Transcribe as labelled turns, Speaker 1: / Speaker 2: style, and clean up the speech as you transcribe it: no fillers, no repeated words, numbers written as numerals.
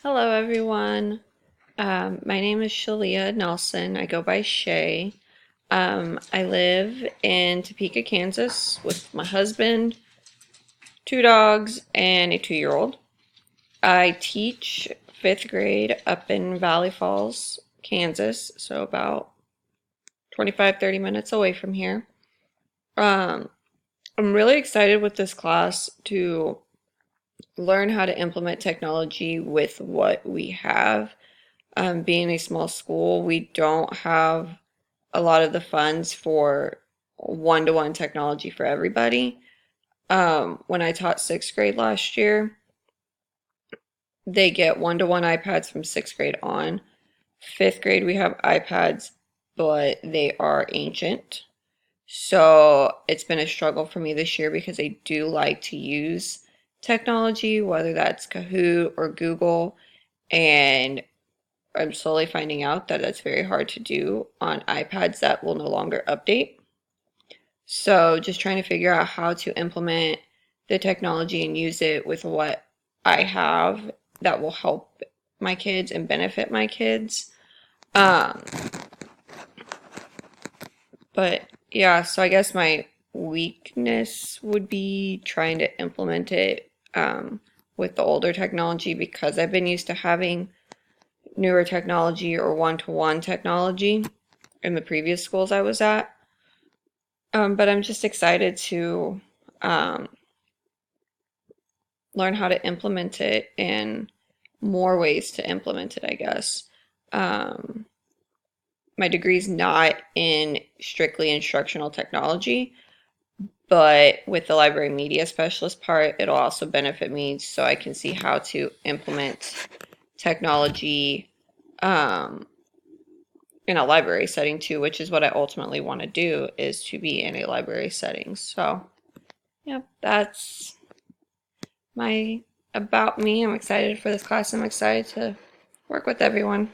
Speaker 1: Hello, everyone. My name is Shalia Nelson. I go by Shay. I live in Topeka, Kansas with my husband, two dogs, and a 2-year-old. I teach fifth grade up in Valley Falls, Kansas, so about 25-30 minutes away from here. Um, I'm really excited with this class to learn how to implement technology with what we have. Being a small school, we don't have a lot of the funds for one-to-one technology for everybody. When I taught sixth grade last year, they get one-to-one iPads from sixth grade on. Fifth grade, we have iPads, but they are ancient. So it's been a struggle for me this year because I do like to use technology, whether that's Kahoot or Google, and I'm slowly finding out that it's very hard to do on iPads that will no longer update. So just trying to figure out how to implement the technology and use it with what I have that will help my kids and benefit my kids. Um, but yeah, so I guess my weakness would be trying to implement it with the older technology because I've been used to having newer technology or one-to-one technology in the previous schools I was at. But I'm just excited to um, learn how to implement it and more ways to implement it, I guess. Um, my degree's not in strictly instructional technology, but with the library media specialist part, it'll also benefit me so I can see how to implement technology um, in a library setting too, which is what I ultimately want to do, is to be in a library setting. So, yeah, that's my about me. I'm excited for this class. I'm excited to work with everyone.